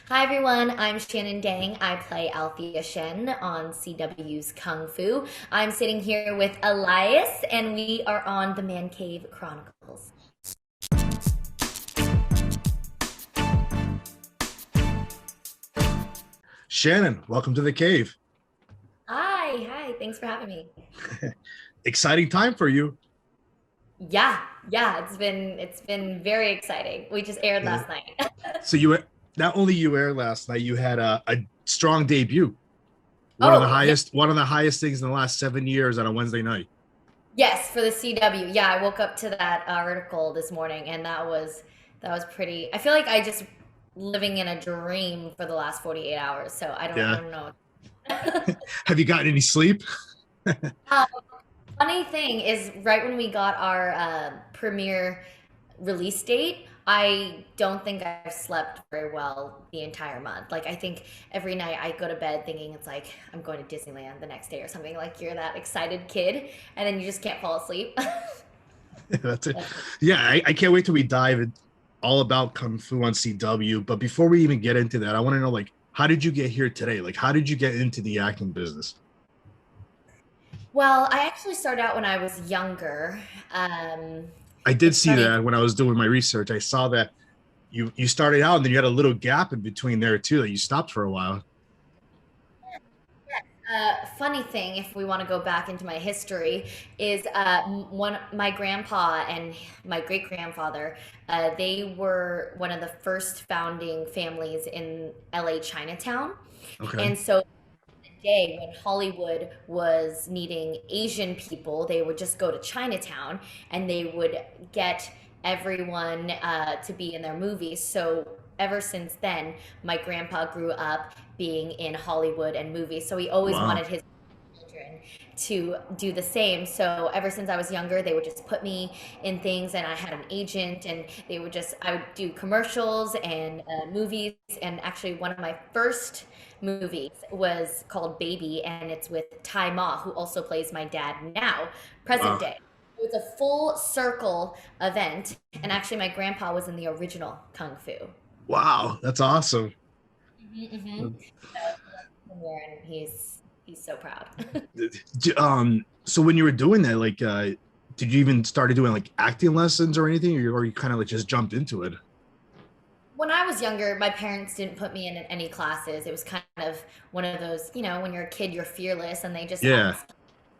Hi everyone, I'm Shannon Dang. I play Althea Shen on CWs Kung Fu. I'm sitting here with Elias, and we are on the Man Cave Chronicles. Shannon, welcome to the cave. Hi, thanks for having me. Exciting time for you. Yeah, it's been very exciting. We just aired Uh, last night. so you not only you aired last night, you had a strong debut. Oh, yeah, One of the highest things in the last 7 years on a Wednesday night. yes, for the CW. Yeah, I woke up to that article this morning, and that was pretty. I feel like I just living in a dream for the last 48 hours, so I Yeah. don't know. Have you gotten any sleep? Um, Funny thing is, right when we got our premiere release date, I don't think I've slept very well the entire month. Like, I think every night I go to bed thinking it's like I'm going to Disneyland the next day or something. Like, you're that excited kid, and then you just can't fall asleep. That's it. Yeah, I can't wait till we dive in all about Kung Fu on CW. But before we even get into that, I want to know like how did you get here today? Like how did you get into the acting business? Well, I actually started out when I was younger. Um, I did it's see funny. that when I was doing my research. I saw that you started out and then you had a little gap in between there too that you stopped for a while. Funny thing, if we want to go back into my history, is one my grandpa and my great grandfather. They were one of the first founding families in LA Chinatown, Okay. and so the day when Hollywood was needing Asian people, they would just go to Chinatown and they would get everyone to be in their movies. So ever since then, my grandpa grew up being in Hollywood and movies. So he always Wow. wanted his children to do the same. So ever since I was younger, they would just put me in things, and I had an agent, and I would do commercials and movies. And actually, one of my first movies was called Baby, and it's with Ty Ma, who also plays my dad now, present Wow. day. It was a full circle event, and actually, my grandpa was in the original Kung Fu. Wow. That's awesome. Mm-hmm. And he's so proud. So when you were doing that, like did you even started doing like acting lessons or anything, or you kind of like just jumped into it? When I was younger, my parents didn't put me in any classes. It was kind of one of those, when you're a kid, you're fearless, and they just Yeah. ask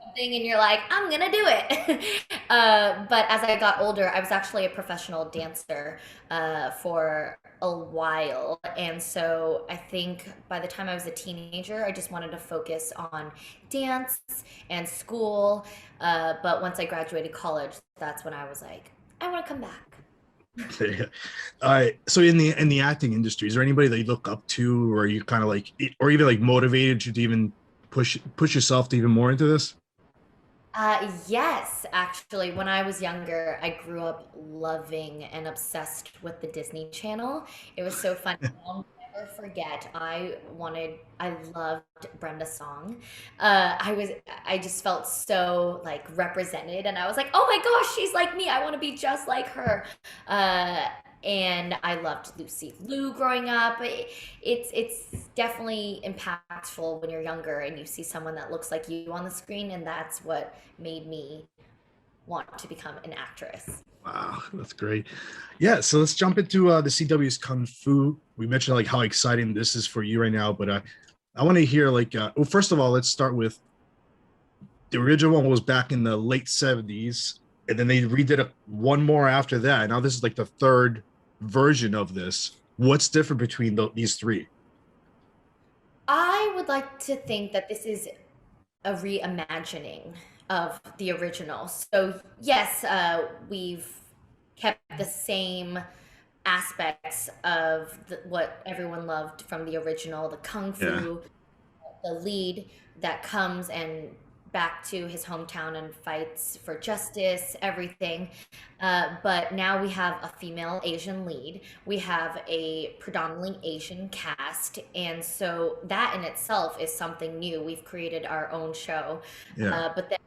something, and you're like, I'm gonna do it. But as I got older, I was actually a professional dancer for a while. And so I think by the time I was a teenager, I just wanted to focus on dance and school. But once I graduated college, that's when I was like, I want to come back. So in the acting industry, is there anybody that you look up to, or you kind of like, or even like motivated you to even push yourself to even more into this? Yes, actually, when I was younger, I grew up loving and obsessed with the Disney Channel. It was so fun. I'll never forget. I loved Brenda Song. I just felt so like represented, and I was like, oh my gosh, she's like me. I want to be just like her. Uh, and I loved Lucy Liu growing up. It's definitely impactful when you're younger and you see someone that looks like you on the screen, and that's what made me want to become an actress. Wow, that's great. Yeah, so let's jump into the CW's Kung Fu. We mentioned like how exciting this is for you right now, but I want to hear like, well, first of all, let's start with the original one was back in the late 70s, and then they redid it one more after that. Now this is like the third version of this. What's different between these three? I would like to think that this is a reimagining of the original. So, yes, we've kept the same aspects of what everyone loved from the original, the kung Yeah. fu, the lead that comes and back to his hometown and fights for justice, everything. But now we have a female Asian lead. We have a predominantly Asian cast. And so that in itself is something new. We've created our own show. Yeah. But then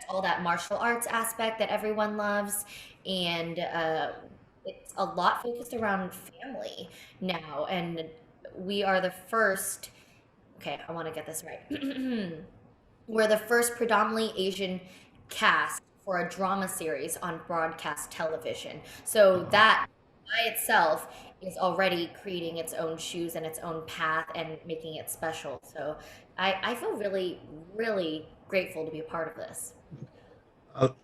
all that martial arts aspect that everyone loves. And it's a lot focused around family now. And we are the first. Okay, I want to get this right. We're the first predominantly Asian cast for a drama series on broadcast television. So Uh, that by itself is already creating its own shoes and its own path and making it special. So I feel really, really grateful to be a part of this.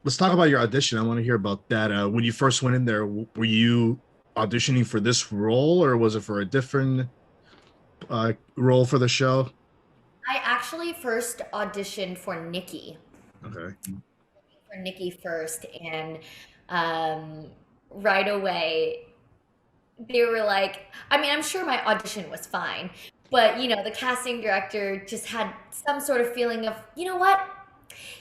let's talk about your audition. I want to hear about that. When you first went in there, were you auditioning for this role, or was it for a different role for the show? I actually first auditioned Okay. for Nikki first, and um, right away they were like, I mean, I'm sure my audition was fine, but the casting director just had some sort of feeling of, you know what?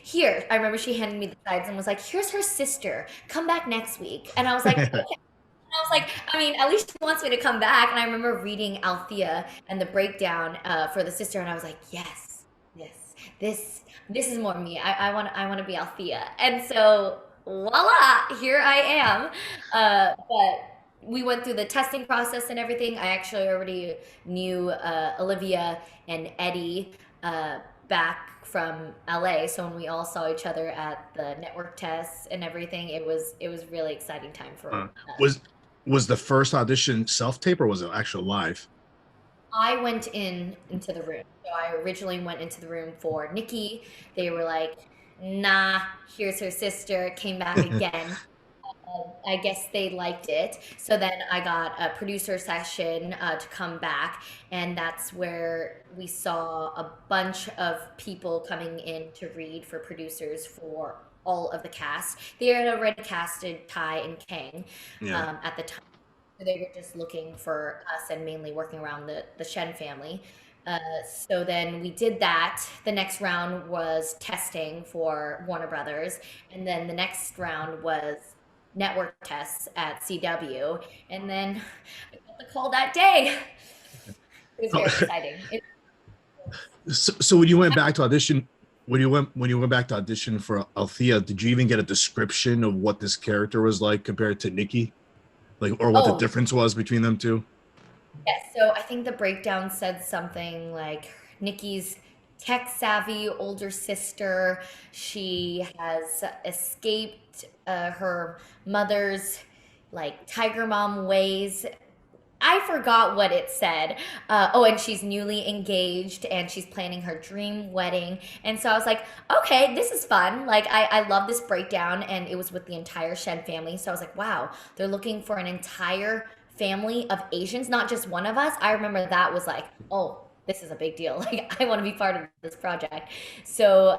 Here, I remember she handed me the sides and was like, here's her sister. Come back next week. And I was like, okay. And I was like, I mean, at least she wants me to come back. And I remember reading Althea and the breakdown for the sister, and I was like, yes, yes, this is more me. I want to be Althea. And so voila, here I am. But we went through the testing process and everything. I actually already knew Olivia and Eddie back from LA. So when we all saw each other at the network tests and everything, it was really exciting time for Uh, us. was the first audition self tape or was it actual live? I went into the room. So I originally went into the room for Nikki. They were like, "Nah, here's her sister." Came back again. I guess they liked it. So then I got a producer session to come back, and that's where we saw a bunch of people coming in to read for producers for all of the cast. They had already casted Ty and Kang Yeah. at the time. So they were just looking for us and mainly working around the Shen family. So then we did that. The next round was testing for Warner Brothers, and then the next round was network tests at CW, and then I got the call that day. It was very exciting. So when you went back to audition, when you went back to audition for Althea, did you even get a description of what this character was like compared to Nikki, like, or what the Oh, difference was between them two? yes. So I think the breakdown said something like Nikki's tech savvy older sister. She has escaped her mother's like tiger mom ways. I forgot what it said. Oh, and she's newly engaged and she's planning her dream wedding. And so I was like, okay, this is fun. Like, I love this breakdown. And it was with the entire Shen family. So I was like, wow, they're looking for an entire family of Asians, not just one of us. I remember that was like, oh, this is a big deal. Like, I want to be part of this project. So,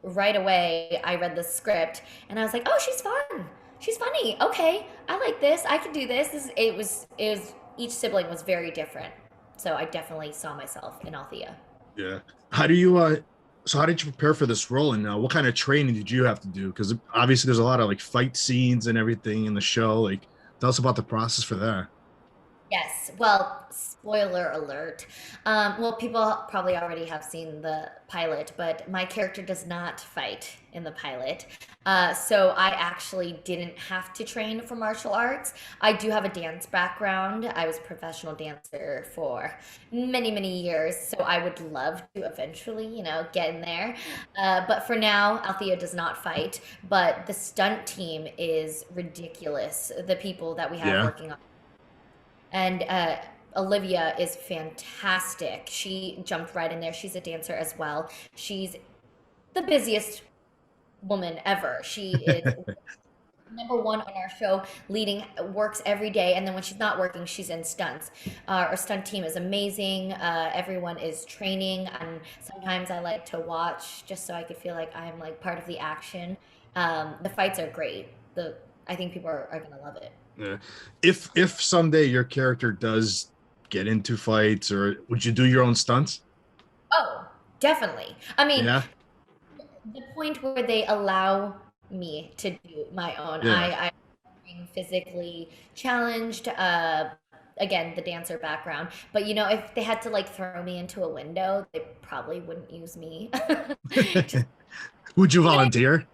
right away I read the script and I was like, "Oh, she's fun. She's funny. Okay, I like this. I can do this." It was each sibling was very different. So I definitely saw myself in Althea. Yeah. How do you so how did you prepare for this role, and what kind of training did you have to do? Because obviously there's a lot of like fight scenes and everything in the show. Like, tell us about the process for that. Yes. Well, spoiler alert. Well, people probably already have seen the pilot, but my character does not fight in the pilot. So I actually didn't have to train for martial arts. I do have a dance background. I was a professional dancer for many, many years. So I would love to eventually, get in there. But for now, Althea does not fight. But the stunt team is ridiculous. The people that we have Yeah. working on. And Olivia is fantastic. She jumped right in there. She's a dancer as well. She's the busiest woman ever. She is number one on our show, leading works every day. And then when she's not working, she's in stunts. Our stunt team is amazing. Everyone is training, and sometimes I like to watch just so I could feel like I'm like part of the action. The fights are great. The I think people are gonna love it. Yeah. If someday your character does get into fights, or would you do your own stunts? Oh, definitely. I mean, Yeah. the point where they allow me to do my own. Yeah. I'm being physically challenged. Again, the dancer background. But if they had to like throw me into a window, they probably wouldn't use me. Just Would you you know, volunteer?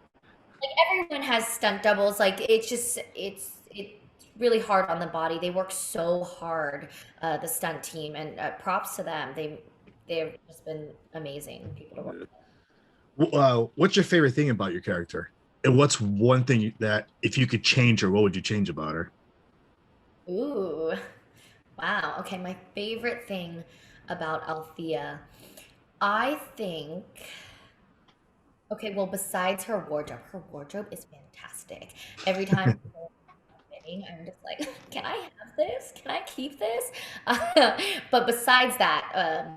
like everyone has stunt doubles. Like it's just it's really hard on the body. They work so hard, the stunt team, and props to them. They've just been amazing people to work What's your favorite thing about your character? And what's one thing that if you could change her, what would you change about her? with. Ooh, wow. Okay, my favorite thing about Althea, I think. Okay, well, besides her wardrobe is fantastic. Every time fitting, I'm just like, can I have this? Can I keep this? But besides that,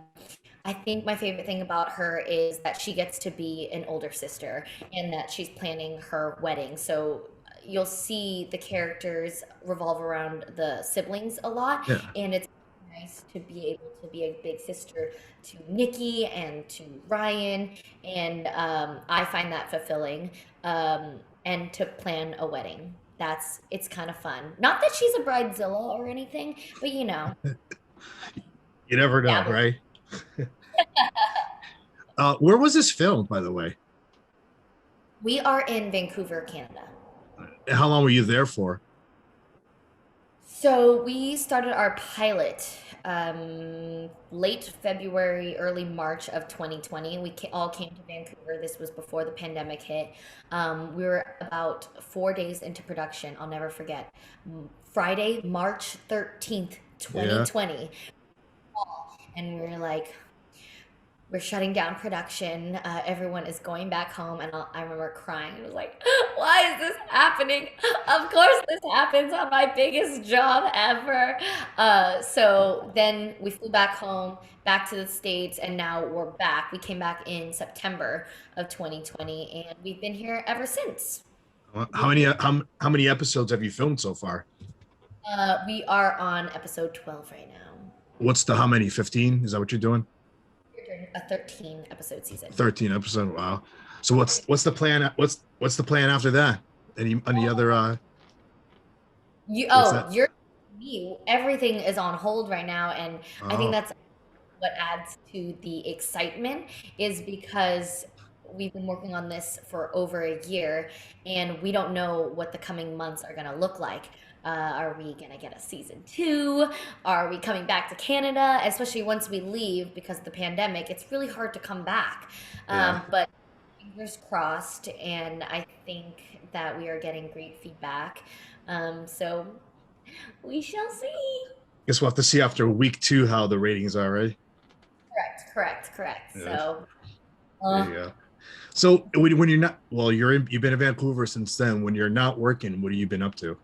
I think my favorite thing about her is that she gets to be an older sister and that she's planning her wedding. So you'll see the characters revolve around the siblings a lot, Yeah. and it's nice to be able to be a big sister to Nikki and to Ryan, and I find that fulfilling. And to plan a wedding. It's kind of fun. Not that she's a bridezilla or anything, but You never know, dabble. right? Where was this filmed, by the way? We are in Vancouver, Canada. How long were you there for? So we started our pilot late February, early March of 2020. All came to Vancouver. This was before the pandemic hit. We were about 4 days into production. I'll never forget. Friday, March 13th, Yeah. 2020. And we were like, we're shutting down production. Everyone is going back home, and I remember crying. It was like, why is this happening? Of course, this happens on my biggest job ever. So then we flew back home, back to the States, and now we're back. We came back in September of 2020, and we've been here ever since. How many how many episodes have you filmed so far? We are on episode 12 right now. What's the how many? 15? Is that what you're doing? We're doing a 13 episode season. 13 episode. Wow. So what's the plan? What's the plan after that? Any other what's that? You're me. Everything is on hold right now, and I think Oh, that's what adds to the excitement is because we've been working on this for over a year, and we don't know what the coming months are going to look like. Are we going to get a season two? Are we coming back to Canada? Especially once we leave because of the pandemic, it's really hard to come back. yeah. But fingers crossed, and I think that we are getting great feedback. So we shall see. Guess we'll have to see after week 2 how the ratings are, right? Correct. Yeah. So, There you go. So when you're not, well, you've been in Vancouver since then. When you're not working, what have you been up to?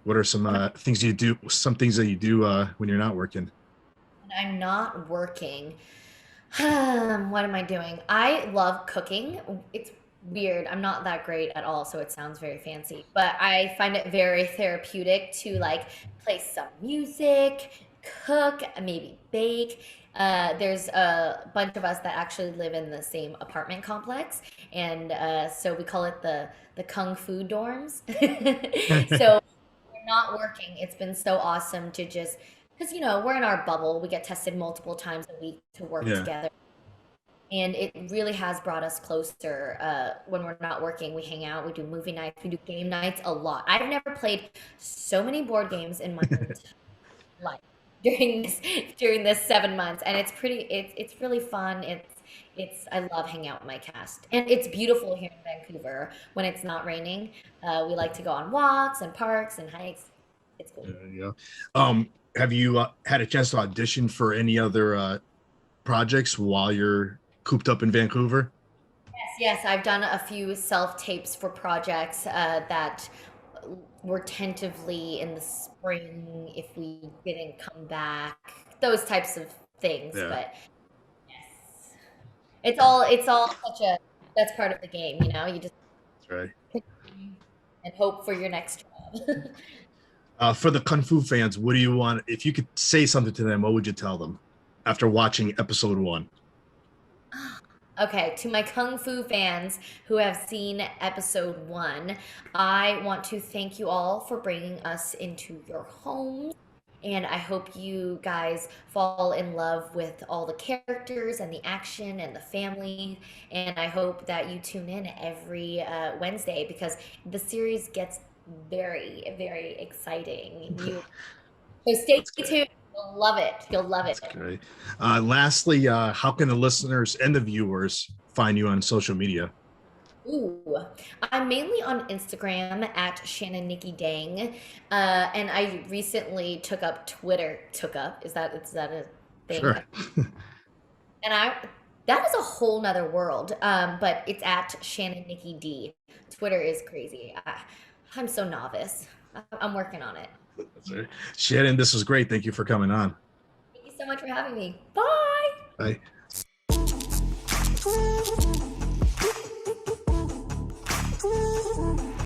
What are some things you do? Some things that you do when you're not working? when I'm not working, what am I doing? I love cooking. It's weird. I'm not that great at all, so it sounds very fancy, but I find it very therapeutic to like play some music, cook, maybe bake. There's a bunch of us that actually live in the same apartment complex, and so we call it the Kung Fu dorms. So we're not working. It's been so awesome to just because we're in our bubble. We get tested multiple times a week to work Yeah. together, and it really has brought us closer. When we're not working, we hang out, we do movie nights, we do game nights a lot. I've never played so many board games in my entire life during this 7 months, and it's really fun. It's I love hanging out with my cast, and it's beautiful here in Vancouver when it's not raining. We like to go on walks and parks and hikes. It's cool. Yeah. Have you had a chance to audition for any other projects while you're cooped up in Vancouver? Yes, I've done a few self tapes for projects that were tentatively in the spring if we didn't come back, those types of things. Yeah, But yes, it's all such a that's part of the game, you know. You just that's right. continue and hope for your next job. For the Kung Fu fans, what do you want? If you could say something to them, what would you tell them after watching episode 1? Okay, to my Kung Fu fans who have seen episode one, I want to thank you all for bringing us into your homes. And I hope you guys fall in love with all the characters and the action and the family. And I hope that you tune in every Wednesday because the series gets very, very exciting. So stay That's great. tuned. You'll love it. You'll love That's it. great. Lastly, how can the listeners and the viewers find you on social media? Ooh, I'm mainly on Instagram at Shannon Nikki Dang, and I recently took up Twitter. Took up is that a thing? Sure. And that is a whole nother world. But it's at Shannon Nikki D. Twitter is crazy. I'm so novice. I'm working on it. That's right. Shannon, this was great. Thank you for coming on. Thank you so much for having me. Bye. Bye.